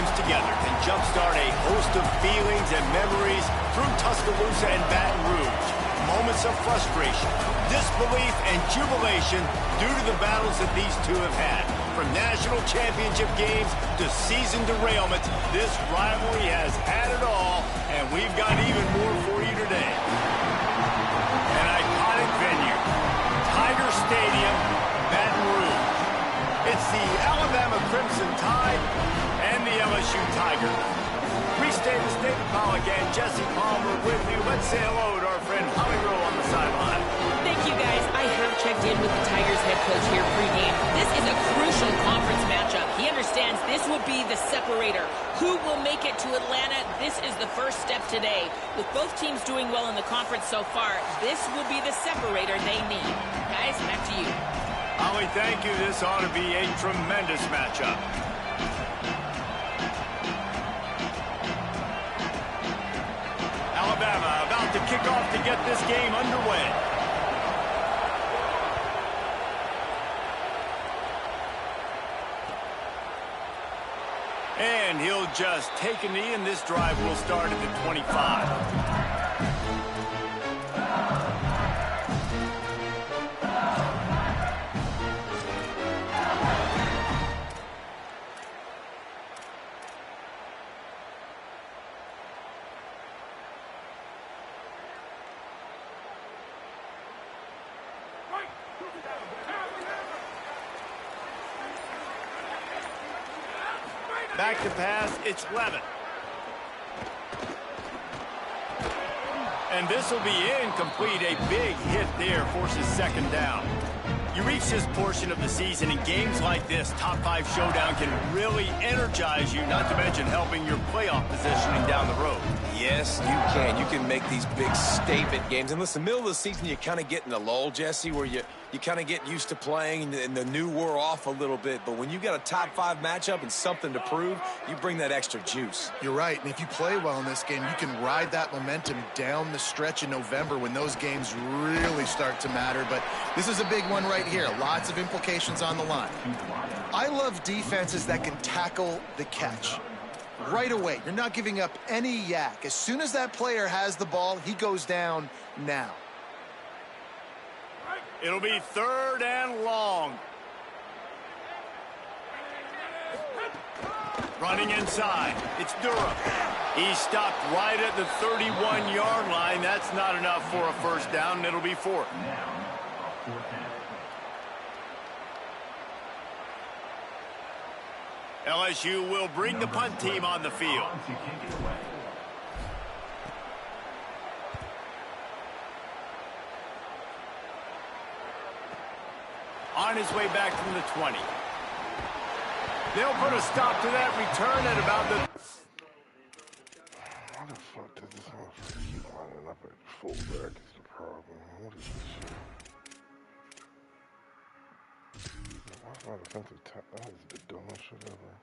teams together can jumpstart a host of feelings and memories through Tuscaloosa and Baton Rouge. Moments of frustration, disbelief, and jubilation due to the battles that these two have had. From national championship games to season derailments, this rivalry has had it all, and we've got even more for you today. An iconic venue, Tiger Stadium, Baton Rouge. It's the Alabama Crimson Tide and the LSU Tigers. Restatement David Pollack and Jesse Palmer with you. Let's say hello to our friend Holly Rowe on the sideline. Thank you, guys. I have checked in with the Tigers head coach here pregame. This is a crucial conference matchup. He understands this will be the separator. Who will make it to Atlanta? This is the first step today. With both teams doing well in the conference so far, this will be the separator they need. Guys, back to you. Holly, thank you. This ought to be a tremendous matchup. Alabama about to kick off to get this game underway. And he'll just take a knee, and this drive will start at the 25. Back to pass, it's Levin. And this will be incomplete. A big hit there forces second down. You reach this portion of the season, in games like this, top 5 showdown can really energize you, not to mention helping your playoff positioning down the road. Yes, you can. You can make these big statement games. And listen, middle of the season, you kind of get in a lull, Jesse, where you kind of get used to playing and the new wore off a little bit. But when you got a top 5 matchup and something to prove, you bring that extra juice. You're right. And if you play well in this game, you can ride that momentum down the stretch in November when those games really start to matter. But this is a big one right here. Lots of implications on the line. I love defenses that can tackle the catch right away. You're not giving up any yak. As soon as that player has the ball, he goes down now. It'll be 3rd and long. Running inside, it's Durham. He stopped right at the 31-yard line. That's not enough for a first down, and it'll be 4th. LSU will bring the punt team on the field. On his way back from the 20. They'll put a stop to that return at about the... Why the fuck did this motherfucker keep lining up at fullback is the problem? What is this shit? Why's my defensive tackle? That is the dumbest shit ever.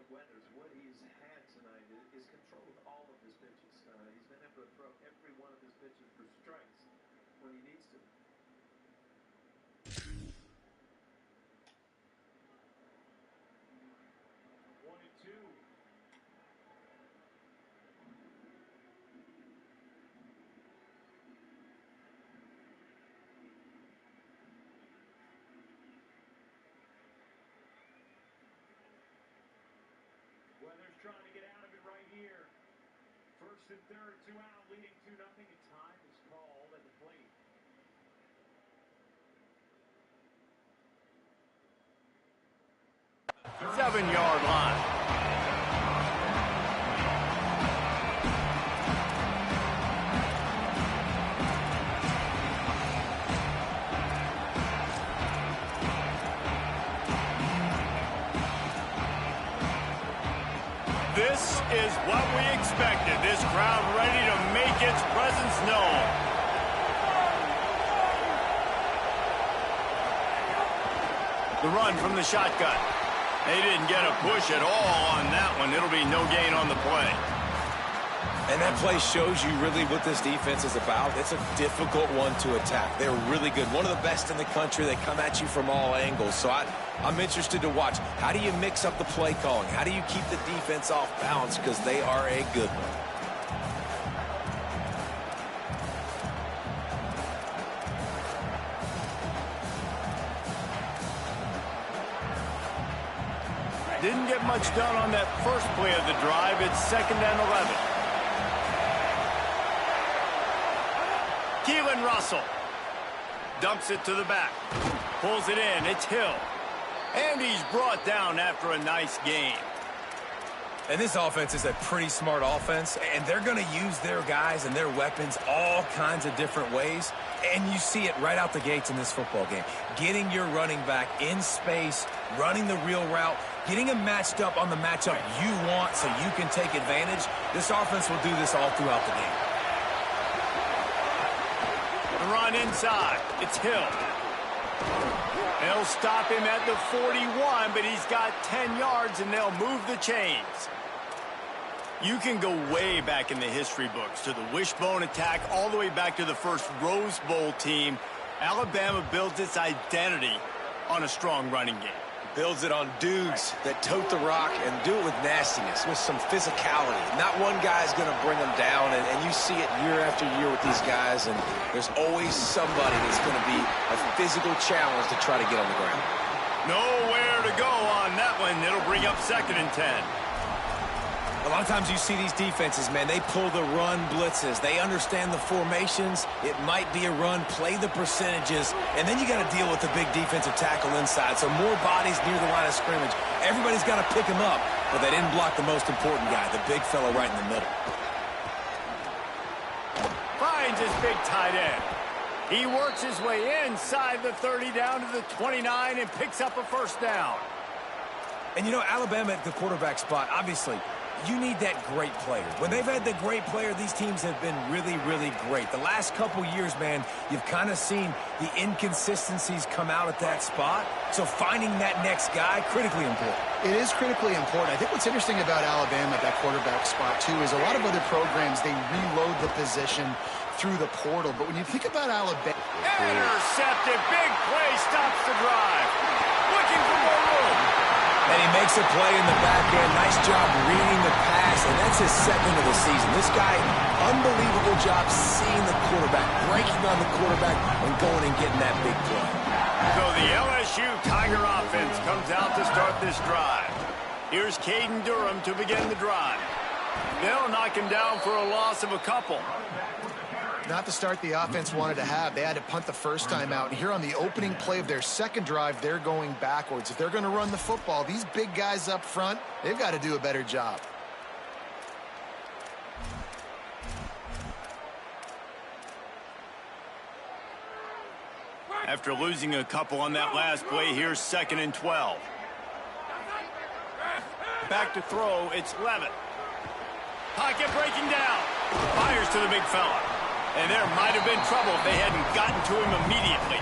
Weathers, what he's had tonight is control of all of his pitches. He's been able to throw every one of his pitches for strikes when he needs to. 1-2. First and third, 2 out, leading 2-0. Time is called at the plate. Seven-yard line. This is what we expected. This crowd ready to make its presence known. The run from the shotgun. They didn't get a push at all on that one. It'll be no gain on the play. And that play shows you really what this defense is about. It's a difficult one to attack. They're really good. One of the best in the country. They come at you from all angles. So I'm interested to watch. How do you mix up the play calling? How do you keep the defense off balance? Because they are a good one. Didn't get much done on that first play of the drive. It's 2nd and 11. Keelan Russell dumps it to the back. Pulls it in. It's Hill. And he's brought down after a nice gain. And this offense is a pretty smart offense, and they're going to use their guys and their weapons all kinds of different ways. And you see it right out the gates in this football game. Getting your running back in space, running the real route, getting him matched up on the matchup you want so you can take advantage. This offense will do this all throughout the game. The run inside. It's Hill. They'll stop him at the 41, but he's got 10 yards, and they'll move the chains. You can go way back in the history books to the wishbone attack all the way back to the first Rose Bowl team. Alabama builds its identity on a strong running game. Builds it on dudes that tote the rock and do it with nastiness, with some physicality. Not one guy's going to bring them down, and you see it year after year with these guys, and there's always somebody that's going to be a physical challenge to try to get on the ground. Nowhere to go on that one. It'll bring up 2nd and 10. A lot of times you see these defenses, man, they pull the run blitzes. They understand the formations. It might be a run, play the percentages, and then you got to deal with the big defensive tackle inside. So more bodies near the line of scrimmage. Everybody's got to pick him up, but they didn't block the most important guy, the big fella right in the middle. Finds his big tight end. He works his way inside the 30 down to the 29 and picks up a first down. And, you know, Alabama at the quarterback spot, obviously, you need that great player. When they've had the great player, these teams have been really, really great. The last couple years, man, you've kind of seen the inconsistencies come out at that spot. So finding that next guy, critically important. It is critically important. I think what's interesting about Alabama at that quarterback spot, too, is a lot of other programs, they reload the position through the portal. But when you think about Alabama... Intercepted. Big play. Stops the drive. Looking for more room. And he makes a play in the back end. Nice job reading the pass, and that's his 2nd of the season. This guy, unbelievable job seeing the quarterback, breaking on the quarterback, and going and getting that big play. So the LSU Tiger offense comes out to start this drive. Here's Caden Durham to begin the drive. They'll knock him down for a loss of a couple. Not the start the offense wanted to have. They had to punt the first time out. And here on the opening play of their second drive, they're going backwards. If they're going to run the football, these big guys up front, they've got to do a better job. After losing a couple on that last play, here's 2nd and 12. Back to throw, it's Levitt. Pocket breaking down. Fires to the big fella. And there might have been trouble if they hadn't gotten to him immediately.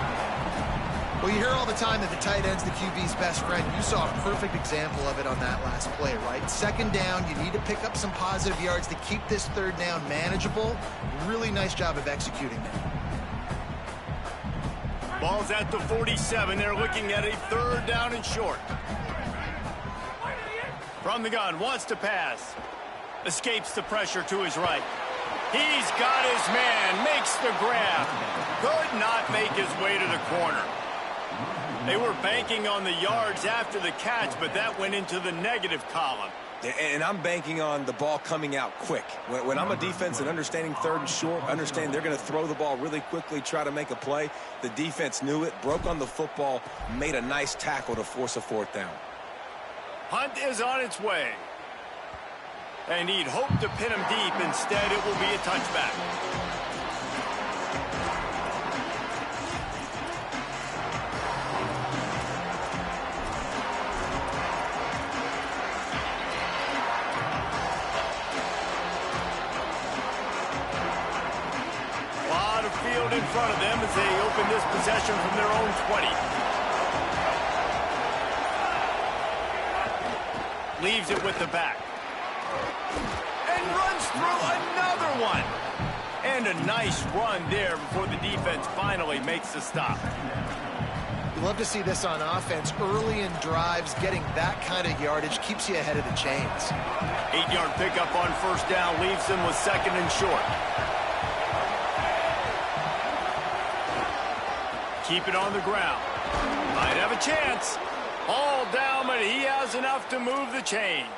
Well, you hear all the time that the tight end's the QB's best friend. You saw a perfect example of it on that last play, right? 2nd down, you need to pick up some positive yards to keep this 3rd down manageable. Really nice job of executing that. Ball's at the 47. They're looking at a 3rd down and short. From the gun, wants to pass. Escapes the pressure to his right. He's got his man, makes the grab. Could not make his way to the corner. They were banking on the yards after the catch, but that went into the negative column. And I'm banking on the ball coming out quick. When I'm a defense and understanding third and short, understand they're going to throw the ball really quickly, try to make a play. The defense knew it, broke on the football, made a nice tackle to force a fourth down. Hunt is on its way. And he'd hoped to pin him deep. Instead, it will be a touchback. In front of them as they open this possession from their own 20. Leaves it with the back. And runs through another one. And a nice run there before the defense finally makes the stop. You love to see this on offense. Early in drives, getting that kind of yardage keeps you ahead of the chains. 8-yard pickup on first down leaves them with second and short. Keep it on the ground. Might have a chance. All down, but he has enough to move the chains.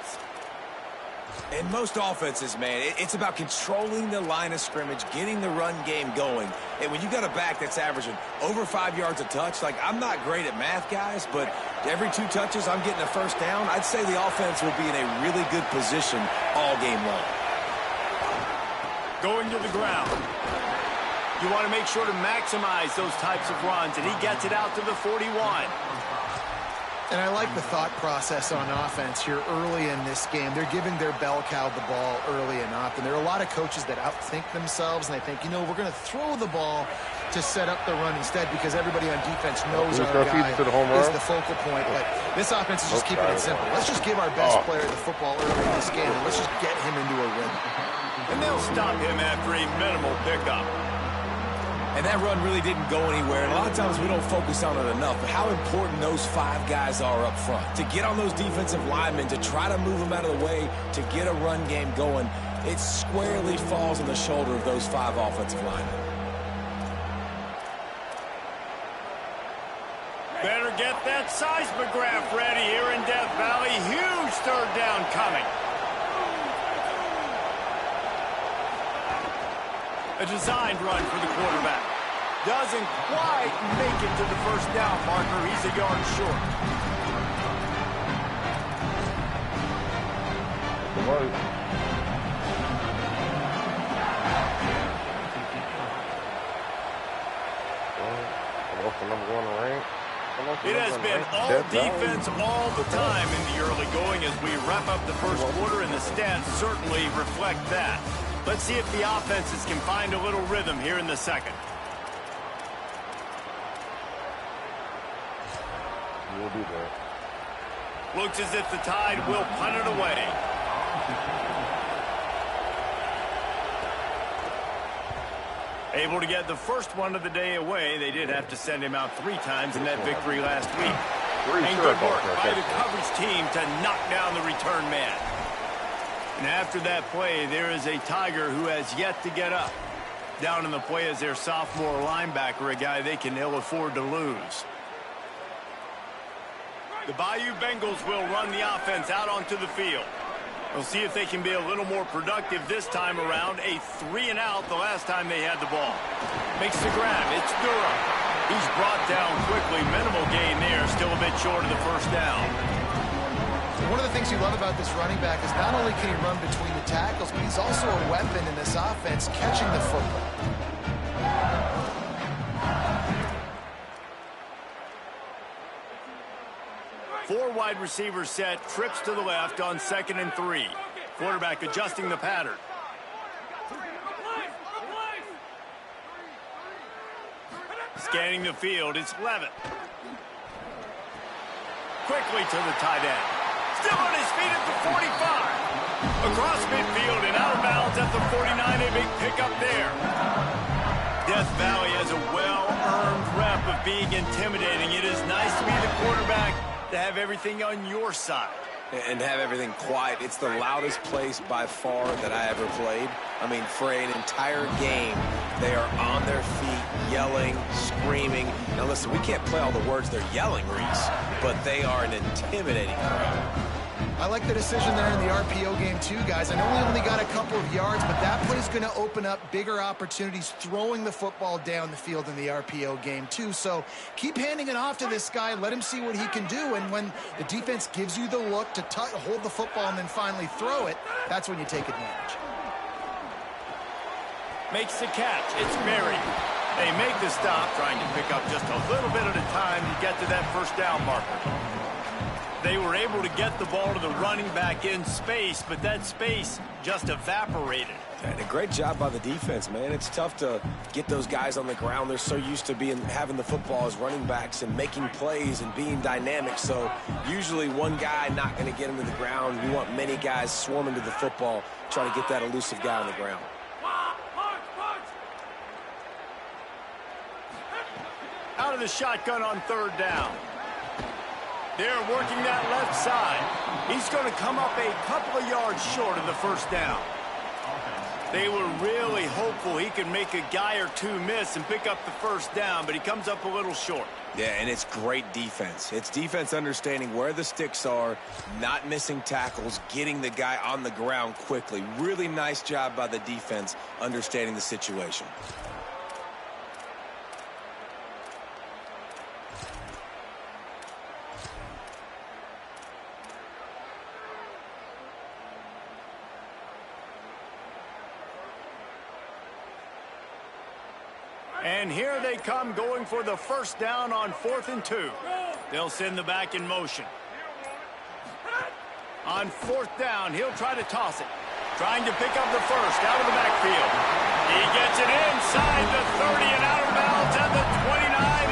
In most offenses, man, it's about controlling the line of scrimmage, getting the run game going. And when you got a back that's averaging over 5 yards a touch, like, I'm not great at math, guys, but every 2 touches I'm getting a first down, I'd say the offense will be in a really good position all game long. Going to the ground. You want to make sure to maximize those types of runs, and he gets it out to the 41. And I like the thought process on offense here early in this game. They're giving their bell cow the ball early and often. There are a lot of coaches that outthink themselves, and they think, you know, we're going to throw the ball to set up the run instead because everybody on defense knows our guy is the focal point. But this offense is just keeping it simple. Let's just give our best player the football early in this game, and let's just get him into a rhythm. And they'll stop him after a minimal pickup. And that run really didn't go anywhere. And a lot of times we don't focus on it enough. But how important those 5 guys are up front. To get on those defensive linemen, to try to move them out of the way, to get a run game going, it squarely falls on the shoulder of those 5 offensive linemen. Better get that seismograph ready here in Death Valley. Huge third down coming. A designed run for the quarterback. Doesn't quite make it to the first down marker. He's a yard short. It has been all defense all the time in the early going as we wrap up the first quarter, and the stats certainly reflect that. Let's see if the offenses can find a little rhythm here in the second. We'll do that. Looks as if the Tide will punt it away. Able to get the first one of the day away. They did have to send him out 3 times in that victory last week. And good work by the coverage team to knock down the return man. And after that play, there is a Tiger who has yet to get up. Down in the play is their sophomore linebacker, a guy they can ill afford to lose. The Bayou Bengals will run the offense out onto the field. We'll see if they can be a little more productive this time around. A 3-and-out the last time they had the ball. Makes the grab. It's Durham. He's brought down quickly. Minimal gain there. Still a bit short of the first down. One of the things you love about this running back is not only can he run between the tackles, but he's also a weapon in this offense catching the football. Four wide receivers set, trips to the left on 2nd and 3. Quarterback adjusting the pattern. Scanning the field, it's Levitt. Quickly to the tight end. Still on his feet at the 45. Across midfield and out of bounds at the 49. A big pickup there. Death Valley has a well-earned rep of being intimidating. It is nice to be the quarterback, to have everything on your side. and have everything quiet. It's the loudest place by far that I ever played. I mean, for an entire game, they are on their feet, yelling, screaming. Now, listen, we can't play all the words they're yelling, Reese, but they are an intimidating crowd. I like the decision there in the RPO game too, guys. I know we only got a couple of yards, but that play is going to open up bigger opportunities throwing the football down the field in the RPO game too. So keep handing it off to this guy. Let him see what he can do. And when the defense gives you the look to hold the football and then finally throw it, that's when you take advantage. Makes the catch. It's Berry. They make the stop, trying to pick up just a little bit at a time to get to that first down marker. They were able to get the ball to the running back in space, but that space just evaporated. And a great job by the defense, man. It's tough to get those guys on the ground. They're so used to having the football as running backs and making plays and being dynamic. So usually one guy not going to get him to the ground. You want many guys swarming to the football, trying to get that elusive guy on the ground. Out of the shotgun on third down. They're working that left side. He's going to come up a couple of yards short of the first down. They were really hopeful he could make a guy or two miss and pick up the first down, but he comes up a little short. Yeah, and it's great defense. It's defense understanding where the sticks are, not missing tackles, getting the guy on the ground quickly. Really nice job by the defense understanding the situation. And here they come, going for the first down on 4th and 2. They'll send the back in motion. On 4th down, he'll try to toss it. Trying to pick up the first out of the backfield. He gets it inside the 30 and out of bounds at the 29,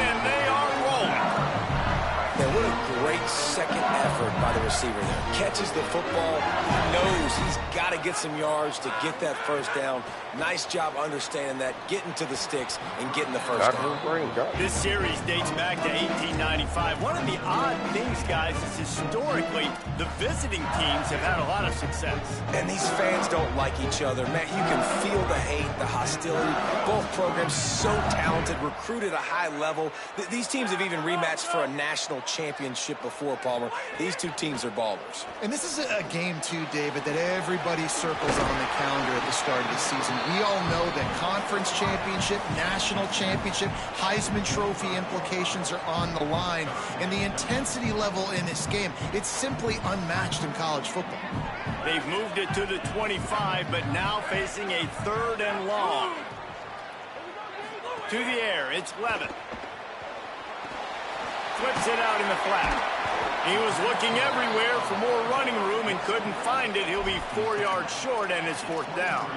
and they are rolling. Yeah, what a great second effort by the receiver there. Catches the football. He knows he's got to get some yards to get that first down. Nice job understanding that, getting to the sticks and getting the first down. This series dates back to 1895. One of the odd things, guys, is historically the visiting teams have had a lot of success. And these fans don't like each other. Man, you can feel the hate, the hostility. Both programs so talented, recruited at a high level. These teams have even rematched for a national championship before, Palmer. These two teams are ballers. And this is a game, too, David, that everybody circles on the calendar at the start of the season. We all know that conference championship, national championship, Heisman Trophy implications are on the line. And the intensity level in this game, it's simply unmatched in college football. They've moved it to the 25, but now facing a 3rd and long. To the air, it's Levitt. Flips it out in the flat. He was looking everywhere for more running room and couldn't find it. He'll be 4 yards short, and it's 4th down.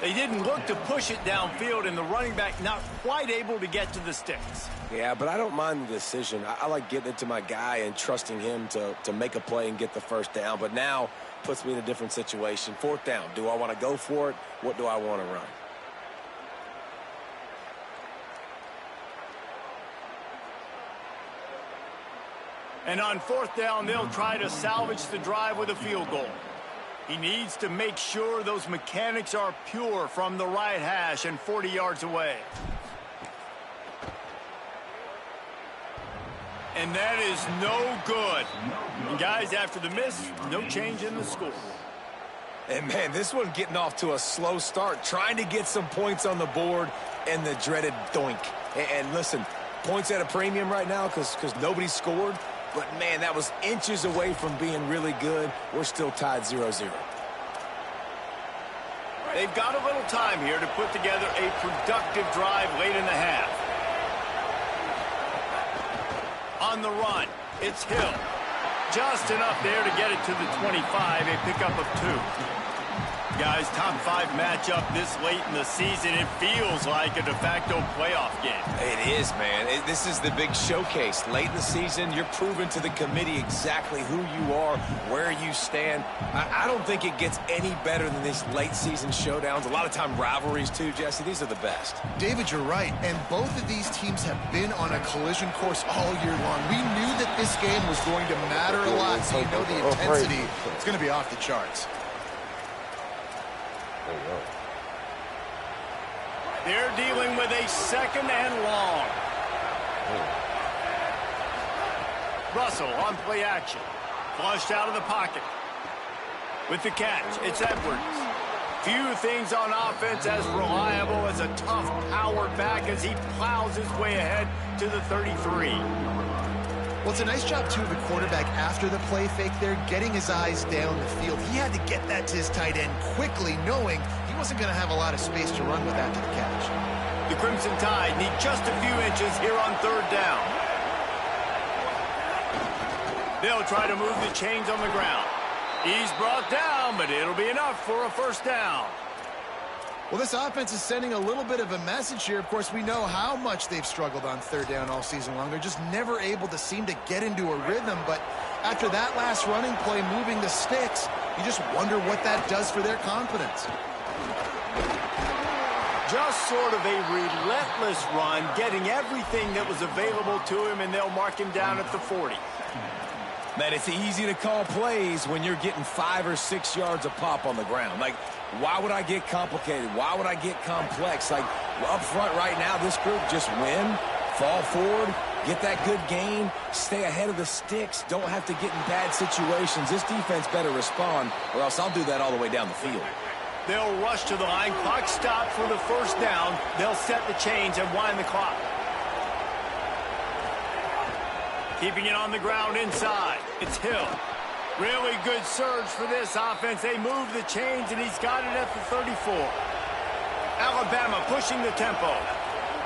They didn't look to push it downfield, and the running back not quite able to get to the sticks. Yeah, but I don't mind the decision. I like getting it to my guy and trusting him to make a play and get the first down. But now puts me in a different situation. 4th down. Do I want to go for it? What do I want to run? And on 4th down, they'll try to salvage the drive with a field goal. He needs to make sure those mechanics are pure from the right hash and 40 yards away. And that is no good. And guys, after the miss, no change in the score. And man, this one getting off to a slow start, trying to get some points on the board, and the dreaded doink. And listen, points at a premium right now because nobody scored. But, man, that was inches away from being really good. We're still tied 0-0. They've got a little time here to put together a productive drive late in the half. On the run, it's Hill. Just enough there to get it to the 25, a pickup of 2. Guys, top 5 matchup this late in the season. It feels like a de facto playoff game. It is, man. This is the big showcase. Late in the season, you're proving to the committee exactly who you are, where you stand. I don't think it gets any better than these late season showdowns. A lot of time rivalries, too, Jesse. These are the best. David, you're right. And both of these teams have been on a collision course all year long. We knew that this game was going to matter a lot, so you know the intensity is going to be off the charts. They're dealing with a 2nd and long. Russell on play action. Flushed out of the pocket. With the catch, it's Edwards. Few things on offense as reliable as a tough power back as he plows his way ahead to the 33. Well, it's a nice job, too, of the quarterback after the play fake there, getting his eyes down the field. He had to get that to his tight end quickly, knowing he wasn't going to have a lot of space to run with after the catch. The Crimson Tide need just a few inches here on 3rd down. They'll try to move the chains on the ground. He's brought down, but it'll be enough for a 1st down. Well, this offense is sending a little bit of a message here. Of course, we know how much they've struggled on 3rd down all season long. They're just never able to seem to get into a rhythm. But after that last running play, moving the sticks, you just wonder what that does for their confidence. Just sort of a relentless run, getting everything that was available to him, and they'll mark him down at the 40. Man, it's easy to call plays when you're getting 5 or 6 yards a pop on the ground. Like, why would I get complicated? Why would I get complex? Like, up front right now, this group just win, fall forward, get that good gain, stay ahead of the sticks, don't have to get in bad situations. This defense better respond, or else I'll do that all the way down the field. They'll rush to the line. Clock stop for the 1st down. They'll set the chains and wind the clock. Keeping it on the ground inside. It's Hill. Really good surge for this offense. They move the chains, and he's got it at the 34. Alabama pushing the tempo.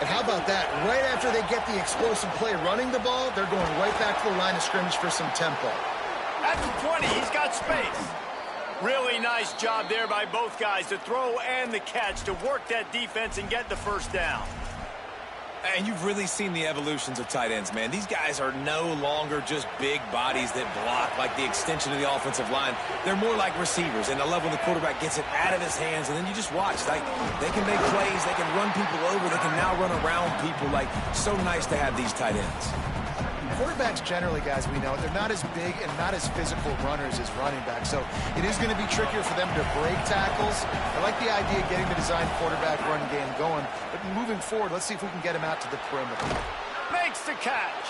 And how about that? Right after they get the explosive play running the ball, they're going right back to the line of scrimmage for some tempo. At the 20, he's got space. Really nice job there by both guys, the throw and the catch, to work that defense and get the 1st down. And you've really seen the evolutions of tight ends, man. These guys are no longer just big bodies that block like the extension of the offensive line. They're more like receivers, and I love when the quarterback gets it out of his hands, and then you just watch. Like, they can make plays, they can run people over, they can now run around people. Like, so nice to have these tight ends. Quarterbacks generally, guys, we know, they're not as big and not as physical runners as running backs, so it is going to be trickier for them to break tackles. I like the idea of getting the design quarterback run game going, but moving forward, let's see if we can get him out to the perimeter. Makes the catch.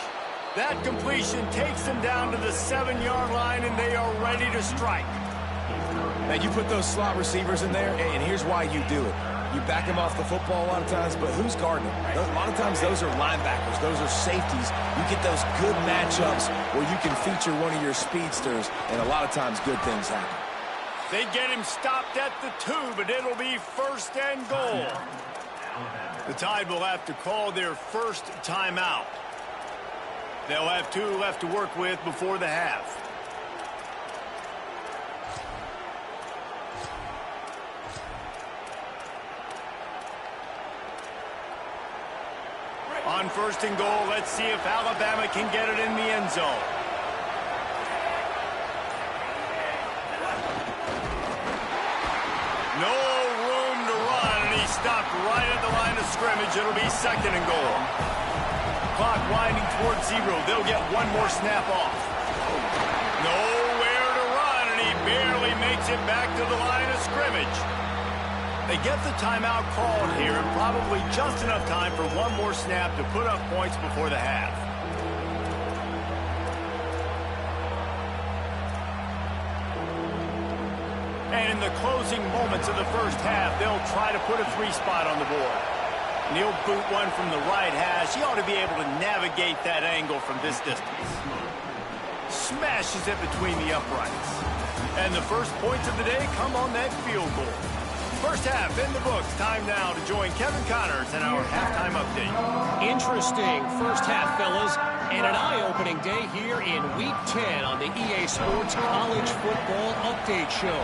That completion takes them down to the 7-yard line, and they are ready to strike. Man, you put those slot receivers in there, and here's why you do it. You back them off the football a lot of times, but who's guarding them? A lot of times those are linebackers. Those are safeties. You get those good matchups where you can feature one of your speedsters, and a lot of times good things happen. They get him stopped at the 2, but it'll be 1st and goal. The Tide will have to call their 1st timeout. They'll have 2 left to work with before the half. On 1st and goal, let's see if Alabama can get it in the end zone. No room to run, and he stopped right at the line of scrimmage. It'll be 2nd and goal. Clock winding towards 0. They'll get one more snap off. Nowhere to run, and he barely makes it back to the line of scrimmage. They get the timeout called here, and probably just enough time for one more snap to put up points before the half. And in the closing moments of the 1st half, they'll try to put a 3 spot on the board. And he'll boot one from the right hash. He ought to be able to navigate that angle from this distance. Smashes it between the uprights. And the first points of the day come on that field goal. 1st half in the books. Time now to join Kevin Connors in our halftime update. Interesting 1st half, fellas, and an eye-opening day here in Week 10 on the EA Sports College Football Update Show.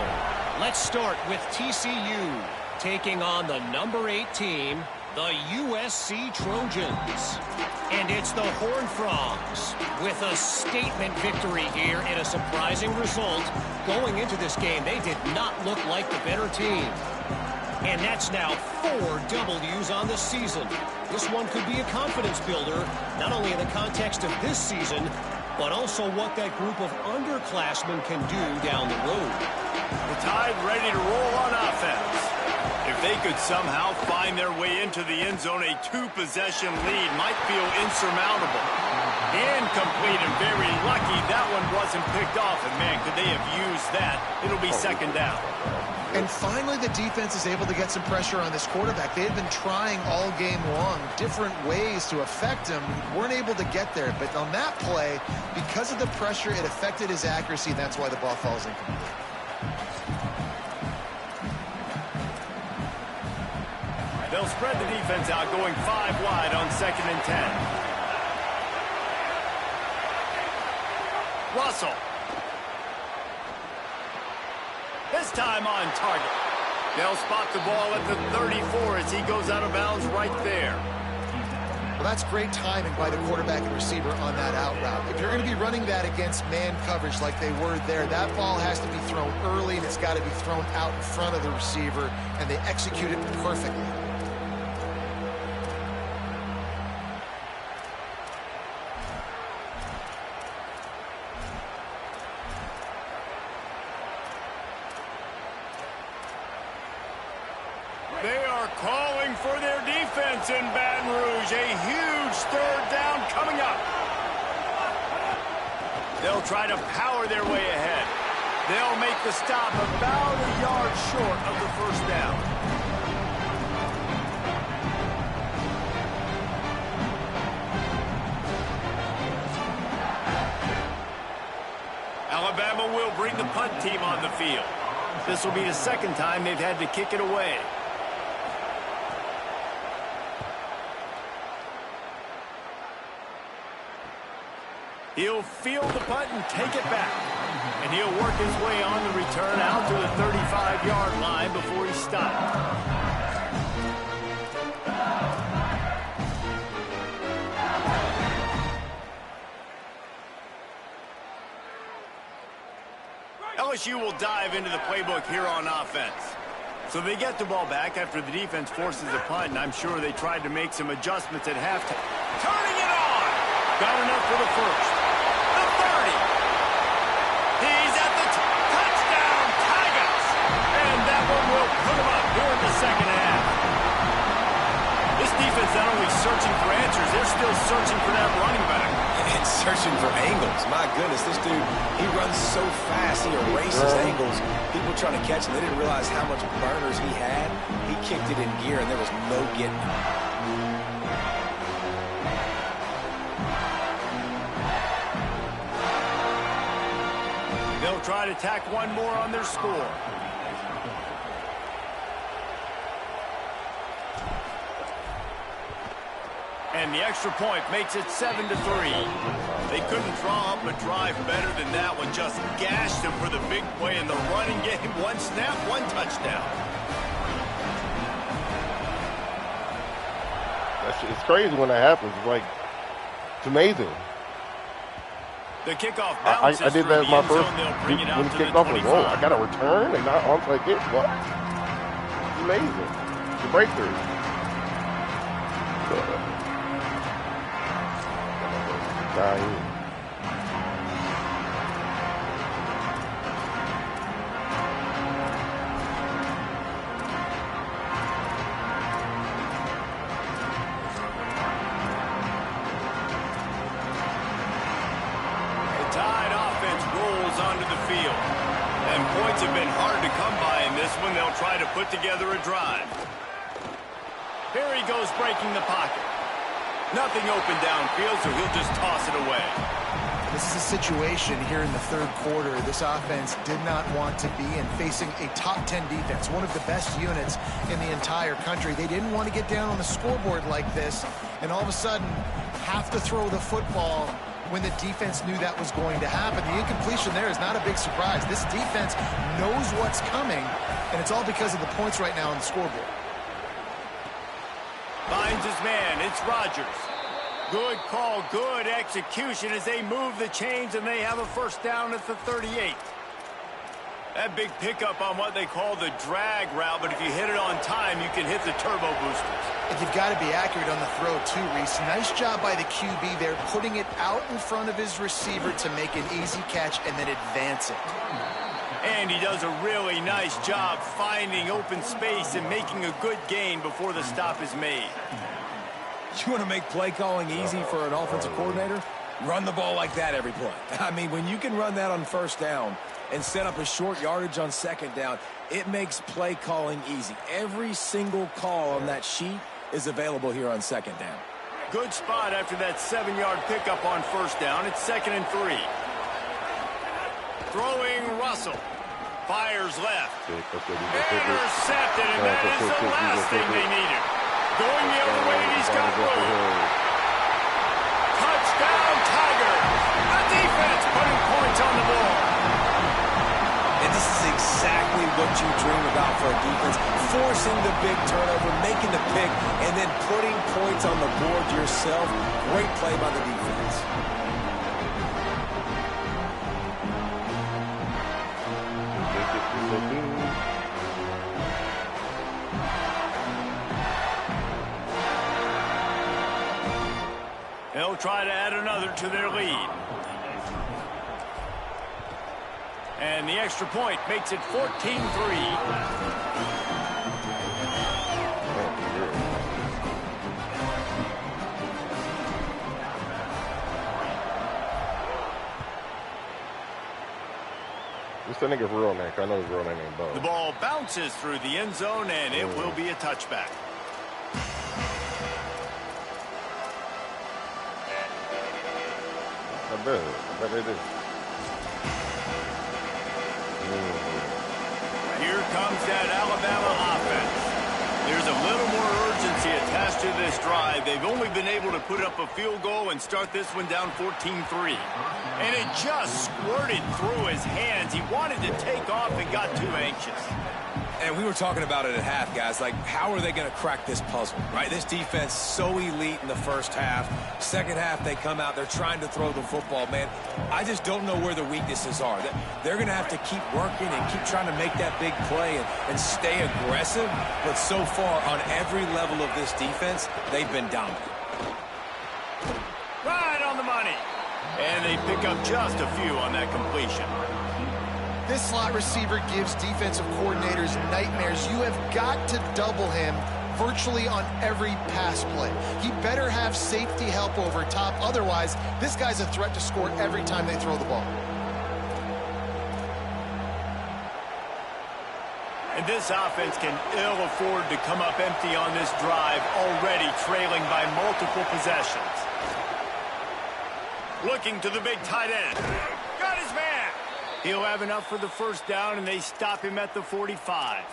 Let's start with TCU taking on the number 8 team, the USC Trojans. And it's the Horned Frogs with a statement victory here in a surprising result. Going into this game, they did not look like the better team. And that's now 4 W's on the season. This one could be a confidence builder, not only in the context of this season, but also what that group of underclassmen can do down the road. The Tide ready to roll on offense. If they could somehow find their way into the end zone, a 2-possession lead might feel insurmountable. Incomplete and very lucky that one wasn't picked off. And, man, could they have used that? It'll be second down. And finally, the defense is able to get some pressure on this quarterback. They had been trying all game long different ways to affect him. Weren't able to get there. But on that play, because of the pressure, it affected his accuracy. That's why the ball falls incomplete. They'll spread the defense out, going 5 wide on 2nd and 10. Russell. This time on target. They'll spot the ball at the 34 as he goes out of bounds right there. Well, that's great timing by the quarterback and receiver on that out route. If you're going to be running that against man coverage like they were there, that ball has to be thrown early, and it's got to be thrown out in front of the receiver, and they execute it perfectly. They are calling for their defense in Baton Rouge. A huge 3rd down coming up. They'll try to power their way ahead. They'll make the stop about a yard short of the 1st down. Alabama will bring the punt team on the field. This will be the 2nd time they've had to kick it away. He'll field the punt and take it back. And he'll work his way on the return out to the 35-yard line before he stopped. LSU will dive into the playbook here on offense. So they get the ball back after the defense forces a punt, and I'm sure they tried to make some adjustments at halftime. Turning it on! Got enough for the 1st. The 30. He's at the touchdown, Tigers! And that one will put him up here in the 2nd half. This defense not only searching for answers, they're still searching for that running back. And searching for angles. My goodness, this dude, he runs so fast, he erases angles. People trying to catch him, they didn't realize how much burners he had. He kicked it in gear, and there was no getting it. They'll try to tack one more on their score. And the extra point makes it 7-3. They couldn't draw up a drive better than that one. Just gashed them for the big play in the running game. 1 snap, 1 touchdown. It's crazy when that happens. It's like, it's amazing. The kickoff bounces I did that as my first. When it When it kicked off, like, whoa, I got a return and not onside kick. What? It's amazing. It's a breakthrough. Tide offense rolls onto the field. And points have been hard to come by in this one. They'll try to put together a drive. Here he goes breaking the pocket. Nothing open downfield, so he'll just toss it away. This is a situation here in the 3rd quarter this offense did not want to be in, facing a top 10 defense, one of the best units in the entire country. They didn't want to get down on the scoreboard like this and all of a sudden have to throw the football when the defense knew that was going to happen. The incompletion there is not a big surprise. This defense knows what's coming, and it's all because of the points right now on the scoreboard. Finds his man. It's Rodgers. Good call, good execution as they move the chains, and they have a first down at the 38. That big pickup on what they call the drag route, but if you hit it on time, you can hit the turbo boosters. And you've got to be accurate on the throw, too, Reese. Nice job by the QB there, putting it out in front of his receiver to make an easy catch and then advance it. And he does a really nice job finding open space and making a good gain before the stop is made. You want to make play calling easy for an offensive coordinator? Run the ball like that every play. I mean, when you can run that on first down and set up a short yardage on second down, it makes play calling easy. Every single call on that sheet is available here on second down. Good spot after that 7-yard pickup on first down. It's 2nd and 3. Throwing Russell. Fires left. Intercepted, and that is the last thing they needed. Going the other way, and he's got room. Touchdown, Tigers. The defense putting points on the board. And this is exactly what you dream about for a defense. Forcing the big turnover, making the pick, and then putting points on the board yourself. Great play by the defense. They'll try to add another to their lead. And the extra point makes it 14-3. What's that nigga's real name? I know his real name ain't Bo. The ball bounces through the end zone, and it will be a touchback. I bet it is. Here comes that Alabama offense. There's a little more urgency attached to this drive. They've only been able to put up a field goal and start this one down 14-3. And it just squirted through his hands. He wanted to take off and got too anxious. And we were talking about it at half, guys. Like, how are they going to crack this puzzle, right? This defense so elite in the first half. Second half, they come out. They're trying to throw the football, man. I just don't know where the weaknesses are. They're going to have to keep working and keep trying to make that big play and stay aggressive. But so far, on every level of this defense, they've been dominant. Right on the money. And they pick up just a few on that completion. This slot receiver gives defensive coordinators nightmares. You have got to double him virtually on every pass play. He better have safety help over top. Otherwise, this guy's a threat to score every time they throw the ball. And this offense can ill afford to come up empty on this drive, already trailing by multiple possessions. Looking to the big tight end. Got his man. He'll have enough for the first down, and they stop him at the 45.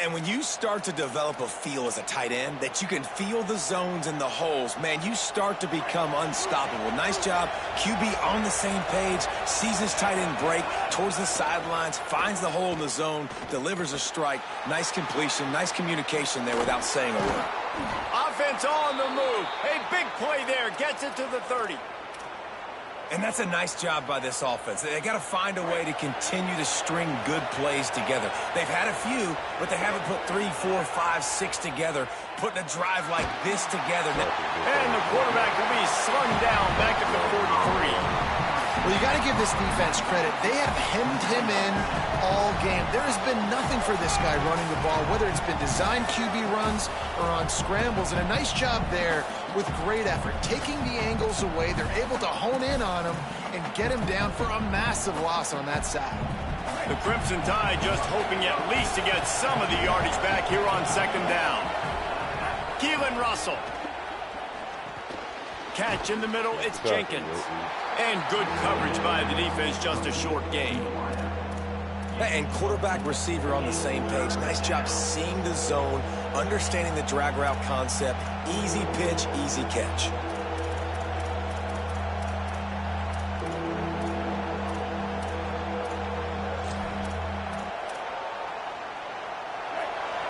And when you start to develop a feel as a tight end that you can feel the zones and the holes, man, you start to become unstoppable. Nice job. QB on the same page, sees his tight end break towards the sidelines, finds the hole in the zone, delivers a strike. Nice completion, nice communication there without saying a word. Offense on the move. A big play there. Gets it to the 30. And that's a nice job by this offense. They got to find a way to continue to string good plays together. They've had a few, but they haven't put 3, 4, 5, 6 together, putting a drive like this together. And the quarterback will be slung down back at the 43. Well, you got to give this defense credit. They have hemmed him in all game. There has been nothing for this guy running the ball, whether it's been designed QB runs or on scrambles. And a nice job there with great effort. Taking the angles away, they're able to hone in on him and get him down for a massive loss on that side. The Crimson Tide just hoping at least to get some of the yardage back here on second down. Keelan Russell. Catch in the middle, it's Jenkins. And good coverage by the defense, just a short gain. And quarterback receiver on the same page. Nice job seeing the zone, understanding the drag route concept. Easy pitch, easy catch.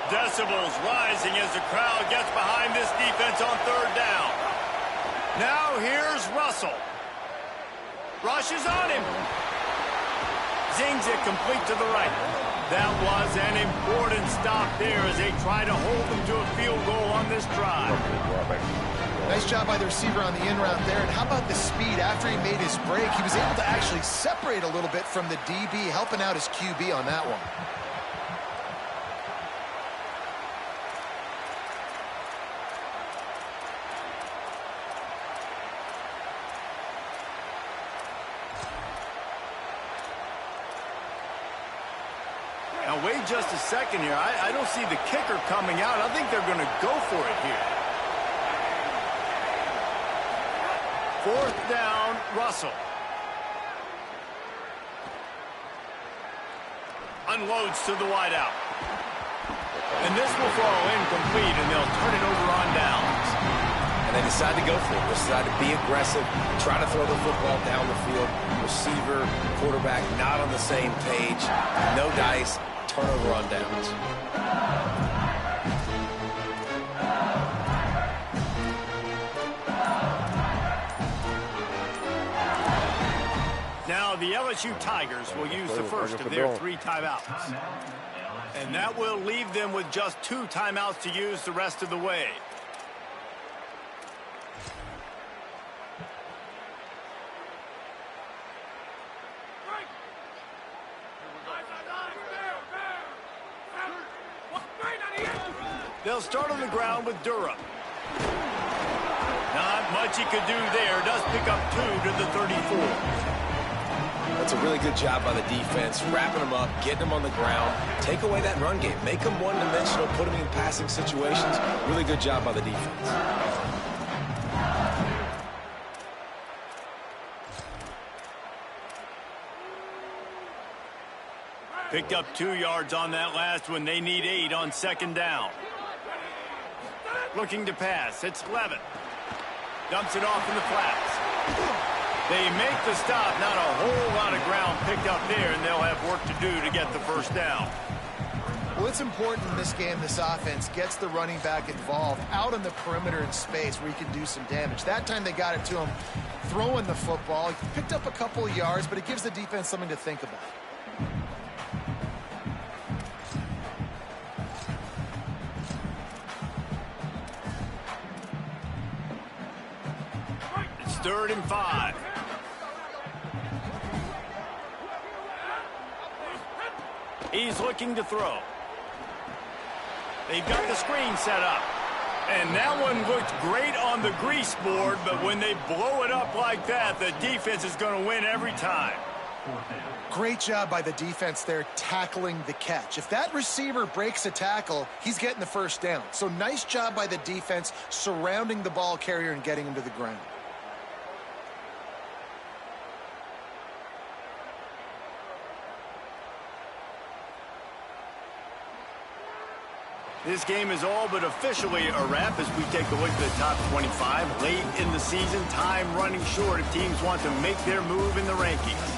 Decibels rising as the crowd gets behind this defense on third down. Now here's Russell. Rushes on him. Zings it complete to the right. That was an important stop there as they try to hold them to a field goal on this drive. Nice job by the receiver on the in route there. And how about the speed? After he made his break, he was able to actually separate a little bit from the DB, helping out his QB on that one. Now, wait just a second here. I don't see the kicker coming out. I think they're going to go for it here. Fourth down, Russell. Unloads to the wideout. And this will fall incomplete, and they'll turn it over on downs. And they decide to go for it. They decide to be aggressive, try to throw the football down the field. Receiver, quarterback, not on the same page. No dice. Turnover on downs. Now the LSU Tigers will use the first of their 3 timeouts. And that will leave them with just 2 timeouts to use the rest of the way. They'll start on the ground with Durham. Not much he could do there. Does pick up 2 to the 34. That's a really good job by the defense, wrapping them up, getting them on the ground, take away that run game, make them one-dimensional, put them in passing situations. Really good job by the defense. Picked up 2 yards on that last one. They need 8 on second down. Looking to pass. It's Levin. Dumps it off in the flats. They make the stop. Not a whole lot of ground picked up there, and they'll have work to do to get the first down. Well, it's important in this game this offense gets the running back involved out on the perimeter in space where he can do some damage. That time they got it to him throwing the football. He picked up a couple of yards, but it gives the defense something to think about. It's 3rd and 5. He's looking to throw. They've got the screen set up. And that one looked great on the grease board, but when they blow it up like that, the defense is going to win every time. Great job by the defense there tackling the catch. If that receiver breaks a tackle, he's getting the first down. So nice job by the defense surrounding the ball carrier and getting him to the ground. This game is all but officially a wrap as we take a look at the top 25. Late in the season, time running short if teams want to make their move in the rankings.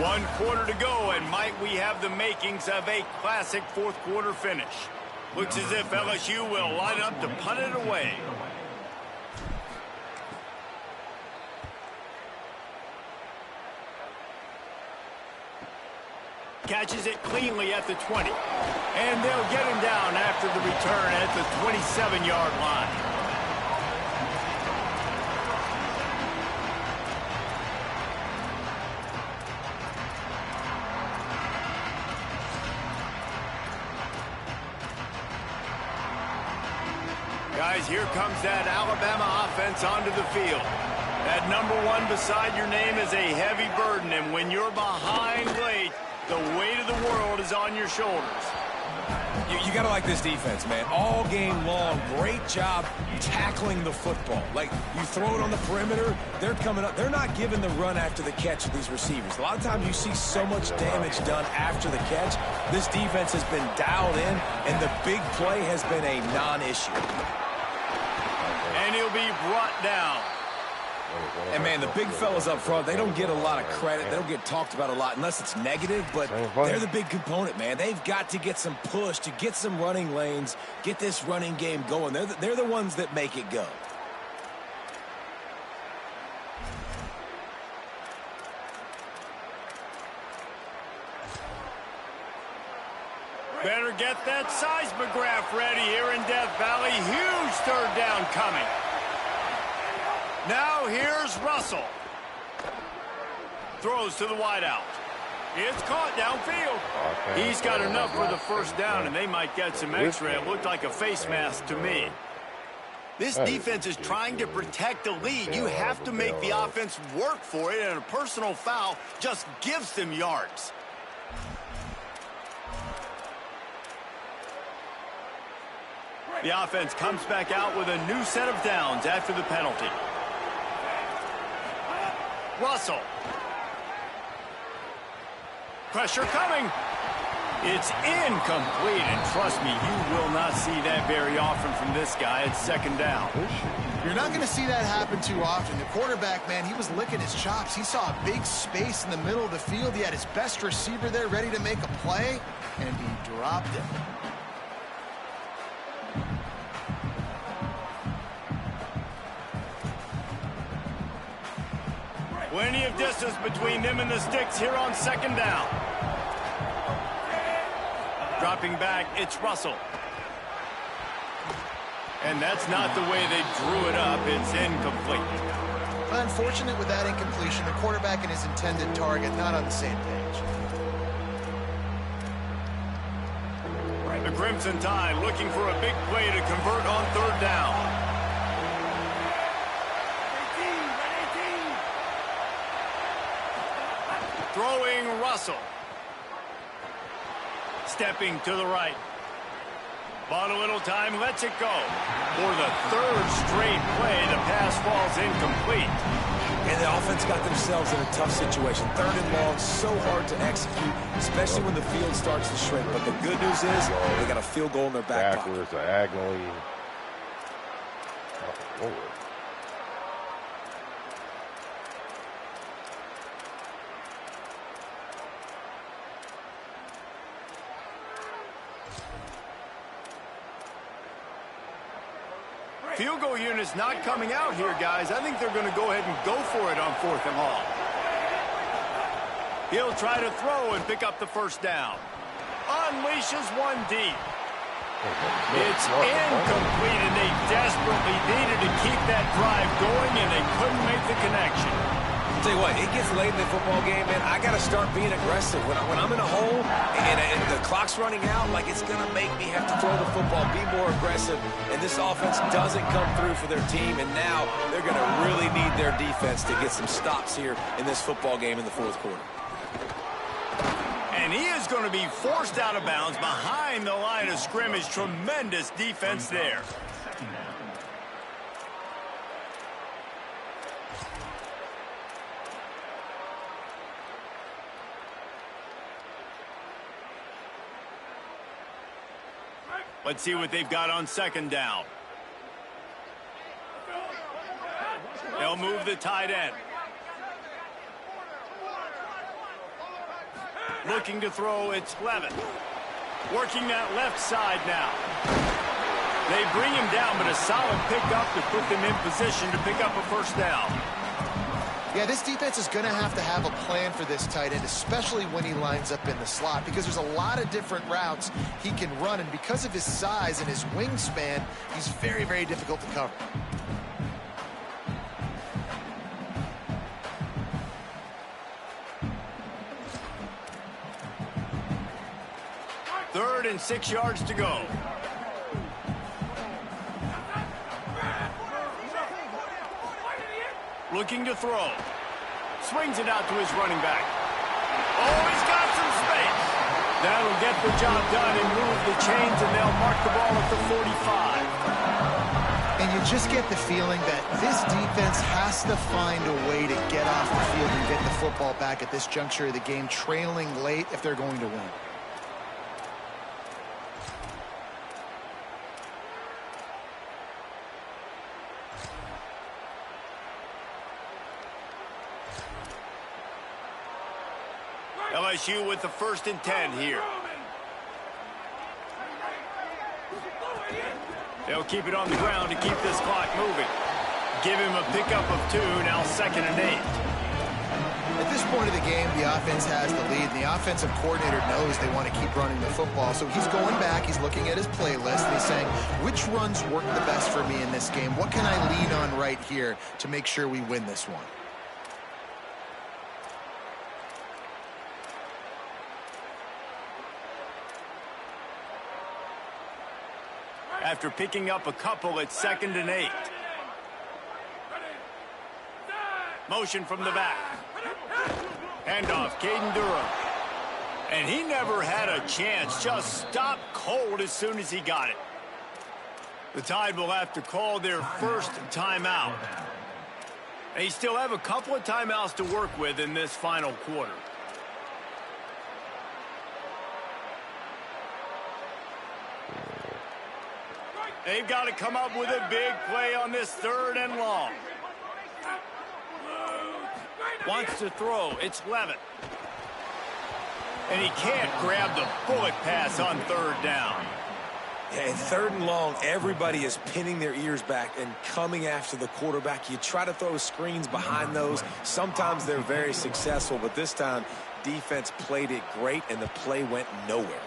1 quarter to go, and might we have the makings of a classic fourth quarter finish. Looks as if LSU will line up to punt it away. Catches it cleanly at the 20. And they'll get him down after the return at the 27-yard line. Guys, here comes that Alabama offense onto the field. That number 1 beside your name is a heavy burden, and when you're behind late, the weight of the world is on your shoulders. You got to like this defense, man. All game long, great job tackling the football. Like, you throw it on the perimeter, they're coming up. They're not giving the run after the catch to these receivers. A lot of times you see so much damage done after the catch. This defense has been dialed in, and the big play has been a non-issue. And he'll be brought down. And, man, the big fellas up front, they don't get a lot of credit. They don't get talked about a lot unless it's negative, but they're the big component, man. They've got to get some push to get some running lanes, get this running game going. They're the ones that make it go. Better get that seismograph ready here in Death Valley. Huge third down coming. Now here's Russell. Throws to the wideout. It's caught downfield. He's got enough for the first down, and they might get some extra. It looked like a face mask to me. This defense is trying to protect the lead. You have to make the offense work for it, and a personal foul just gives them yards. The offense comes back out with a new set of downs after the penalty. Russell. Pressure coming. It's incomplete, and trust me, you will not see that very often from this guy. It's second down. You're not going to see that happen too often. The quarterback, man, he was licking his chops. He saw a big space in the middle of the field. He had his best receiver there ready to make a play, and he dropped it. Plenty of distance between them and the sticks here on second down. Dropping back, it's Russell. And that's not the way they drew it up. It's incomplete. Unfortunate with that incompletion. The quarterback and his intended target not on the same page. The Crimson Tide looking for a big play to convert on third down. Throwing Russell. Stepping to the right. Bought a little time, lets it go. For the third straight play, the pass falls incomplete. And the offense got themselves in a tough situation. Third and long, so hard to execute, especially when the field starts to shrink. But the good news is they got a field goal in their back pocket. Backwards, diagonally. Forward. Field goal unit's not coming out here, guys. I think they're going to go ahead and go for it on fourth and long. He'll try to throw and pick up the first down. Unleashes one deep. It's incomplete, and they desperately needed to keep that drive going, and they couldn't make the connection. I'll tell you what, it gets late in the football game, man. I got to start being aggressive. When I'm in a hole and the clock's running out, like it's going to make me have to throw the football, be more aggressive. And this offense doesn't come through for their team, and now they're going to really need their defense to get some stops here in this football game in the fourth quarter. And he is going to be forced out of bounds behind the line of scrimmage. Tremendous defense there. Let's see what they've got on second down. They'll move the tight end. Looking to throw, it's Levin. Working that left side now. They bring him down, but a solid pickup to put them in position to pick up a first down. Yeah, this defense is going to have a plan for this tight end, especially when he lines up in the slot, because there's a lot of different routes he can run, and because of his size and his wingspan, he's very, very difficult to cover. Third and 6 yards to go. Looking to throw. Swings it out to his running back. Oh, he's got some space. That'll get the job done and move the chains, and they'll mark the ball at the 45. And you just get the feeling that this defense has to find a way to get off the field and get the football back at this juncture of the game, trailing late if they're going to win. LSU with the 1st and 10 here. They'll keep it on the ground to keep this clock moving. Give him a pickup of 2, now 2nd and 8. At this point of the game, the offense has the lead, and the offensive coordinator knows they want to keep running the football. So he's going back, he's looking at his playlist, and he's saying, which runs work the best for me in this game? What can I lean on right here to make sure we win this one? After picking up a couple, it's 2nd and 8. Motion from the back. Handoff, Caden Durham. And he never had a chance. Just stopped cold as soon as he got it. The Tide will have to call their first timeout. They still have a couple of timeouts to work with in this final quarter. They've got to come up with a big play on this 3rd and long. Wants to throw. It's Levitt. And he can't grab the bullet pass on 3rd down. And 3rd and long, everybody is pinning their ears back and coming after the quarterback. You try to throw screens behind those. Sometimes they're very successful, but this time, defense played it great, and the play went nowhere.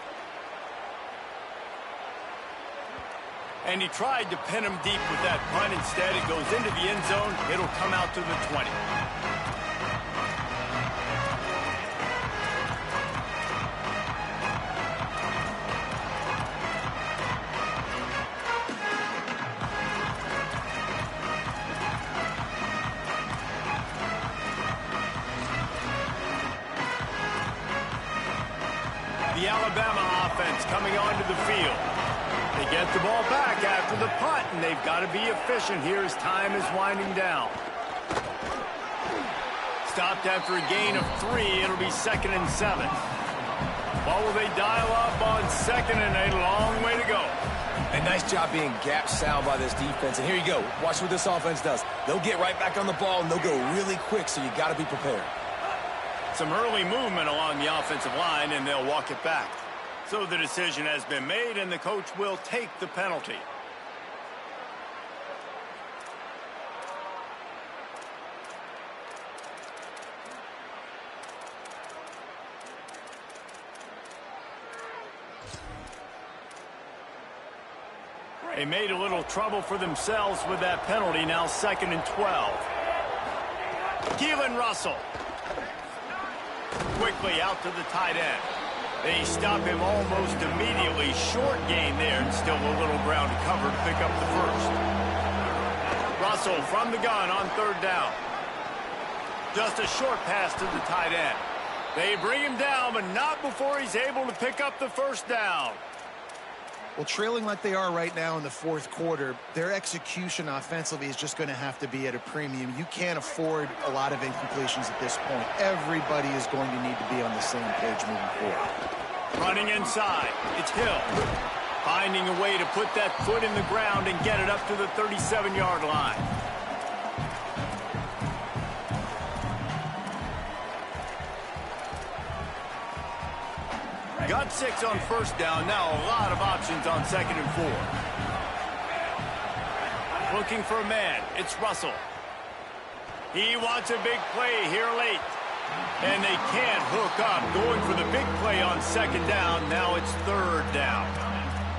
And he tried to pin him deep with that punt. Instead, it goes into the end zone. It'll come out to the 20. The Alabama offense coming onto the field. They get the ball back after the punt, and they've got to be efficient here as time is winding down. Stopped after a gain of 3. It'll be 2nd and 7. What will they dial up on 2nd and 8? A long way to go. A nice job being gap sound by this defense. And here you go. Watch what this offense does. They'll get right back on the ball, and they'll go really quick, so you got to be prepared. Some early movement along the offensive line, and they'll walk it back. So the decision has been made, and the coach will take the penalty. They made a little trouble for themselves with that penalty. Now 2nd and 12. Keelan Russell. Quickly out to the tight end. They stop him almost immediately. Short gain there, and still a little ground to cover to pick up the 1st. Russell from the gun on 3rd down. Just a short pass to the tight end. They bring him down, but not before he's able to pick up the 1st down. Well, trailing like they are right now in the 4th quarter, their execution offensively is just going to have to be at a premium. You can't afford a lot of incompletions at this point. Everybody is going to need to be on the same page moving forward. Running inside, it's Hill. Finding a way to put that foot in the ground and get it up to the 37-yard line. Got 6 on 1st down. Now a lot of options on 2nd and 4. Looking for a man. It's Russell. He wants a big play here late. And they can't hook up. Going for the big play on 2nd down. Now it's 3rd down.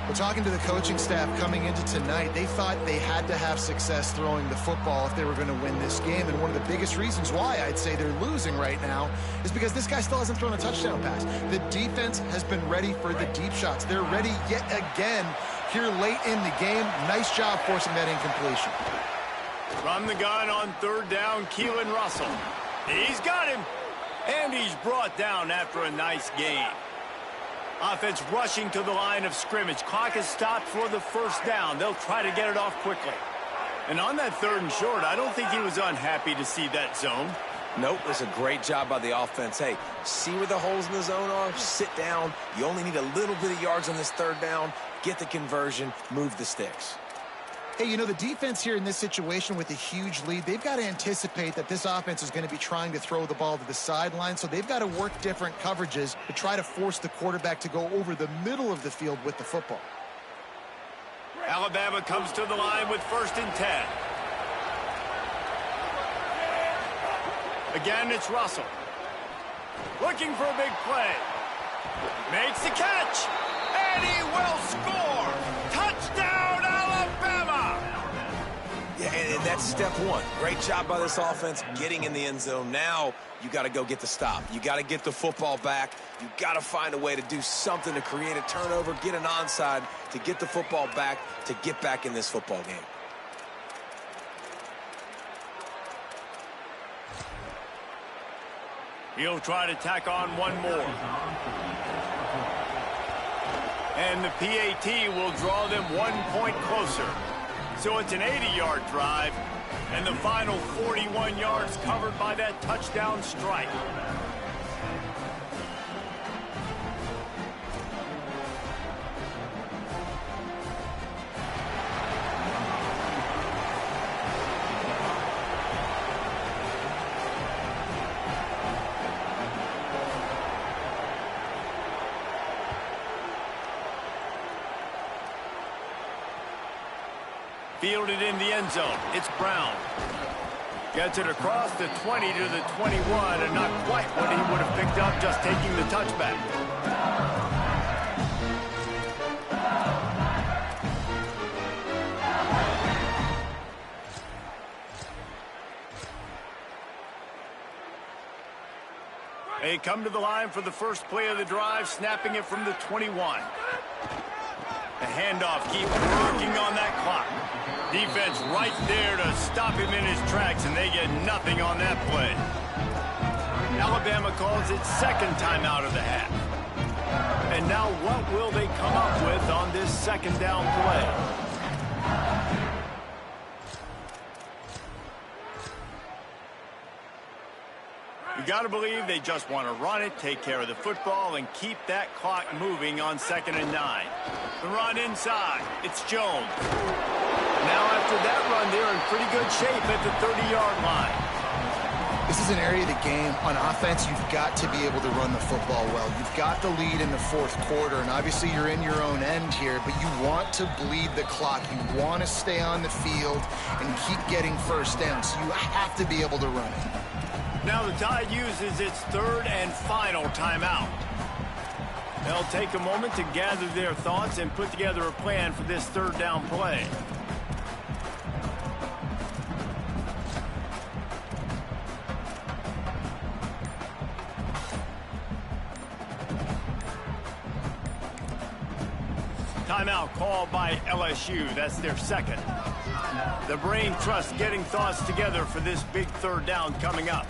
Well, talking to the coaching staff coming into tonight, they thought they had to have success throwing the football if they were going to win this game. And one of the biggest reasons why I'd say they're losing right now is because this guy still hasn't thrown a touchdown pass. The defense has been ready for the deep shots. They're ready yet again here late in the game. Nice job forcing that incompletion. From the gun on 3rd down, Keelan Russell. He's got him. And he's brought down after a nice gain. Offense rushing to the line of scrimmage. Clock is stopped for the 1st down. They'll try to get it off quickly. And on that 3rd and short, I don't think he was unhappy to see that zone. Nope, it's a great job by the offense. Hey, see where the holes in the zone are? Sit down. You only need a little bit of yards on this 3rd down. Get the conversion. Move the sticks. Hey, you know, the defense here in this situation with a huge lead, they've got to anticipate that this offense is going to be trying to throw the ball to the sideline, so they've got to work different coverages to try to force the quarterback to go over the middle of the field with the football. Alabama comes to the line with 1st and 10. Again, it's Russell. Looking for a big play. Makes the catch. And he will score. Touchdown, Alabama. Yeah, and that's step one. Great job by this offense getting in the end zone. Now you got to go get the stop. You got to get the football back. You got to find a way to do something to create a turnover, get an onside, to get the football back, to get back in this football game. He'll try to tack on one more. And the PAT will draw them 1 point closer. So it's an 80-yard drive, and the final 41 yards covered by that touchdown strike. Fielded in the end zone. It's Brown. Gets it across the 20 to the 21, and not quite what he would have picked up just taking the touchback. They come to the line for the first play of the drive, snapping it from the 21. The handoff keeps working on that clock. Defense right there to stop him in his tracks, and they get nothing on that play. Alabama calls it 2nd timeout of the half. And now what will they come up with on this 2nd down play? You got to believe they just want to run it, take care of the football, and keep that clock moving on 2nd and 9. The run inside. It's Jones. Now after that run, they're in pretty good shape at the 30-yard line. This is an area of the game. On offense, you've got to be able to run the football well. You've got the lead in the 4th quarter, and obviously you're in your own end here, but you want to bleed the clock. You want to stay on the field and keep getting first down, so you have to be able to run it. Now the Tide uses its 3rd and final timeout. They'll take a moment to gather their thoughts and put together a plan for this 3rd down play. Timeout called by LSU. That's their 2nd. The Brain Trust getting thoughts together for this big 3rd down coming up.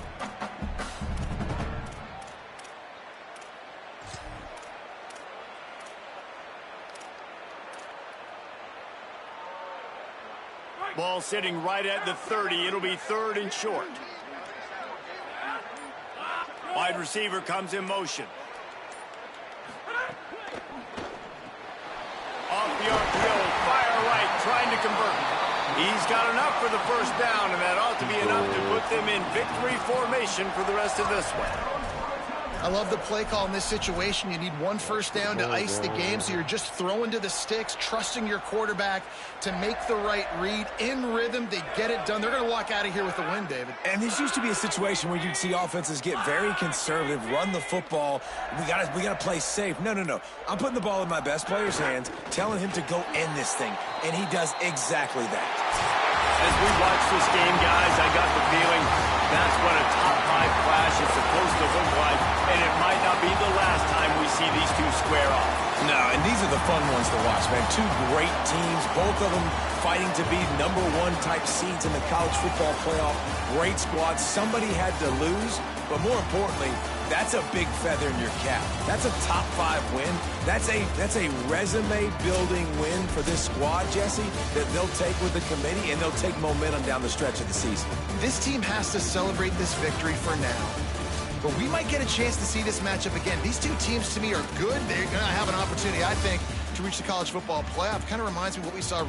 Ball sitting right at the 30. It'll be 3rd and short. Wide receiver comes in motion. Off the RPO, fire right, trying to convert. He's got enough for the 1st down, and that ought to be enough to put them in victory formation for the rest of this one. I love the play call in this situation. You need 1 first down to ice the game, so you're just throwing to the sticks, trusting your quarterback to make the right read. In rhythm, they get it done. They're going to walk out of here with the win, David. And this used to be a situation where you'd see offenses get very conservative, run the football. We gotta play safe. No. I'm putting the ball in my best player's hands, telling him to go end this thing, and he does exactly that. As we watch this game, guys, I got the feeling that's what a top-5 clash is supposed to look like, and it might not be the last time we see these two square off. No, and these are the fun ones to watch, man. 2 great teams, both of them fighting to be #1 type seeds in the college football playoff. Great squads. Somebody had to lose, but more importantly, that's a big feather in your cap. That's a top-5 win. That's a resume-building win for this squad, Jesse, that they'll take with the committee, and they'll take momentum down the stretch of the season. This team has to celebrate this victory for now. But we might get a chance to see this matchup again. These 2 teams, to me, are good. They're going to have an opportunity, I think, to reach the college football playoff. Kind of reminds me of what we saw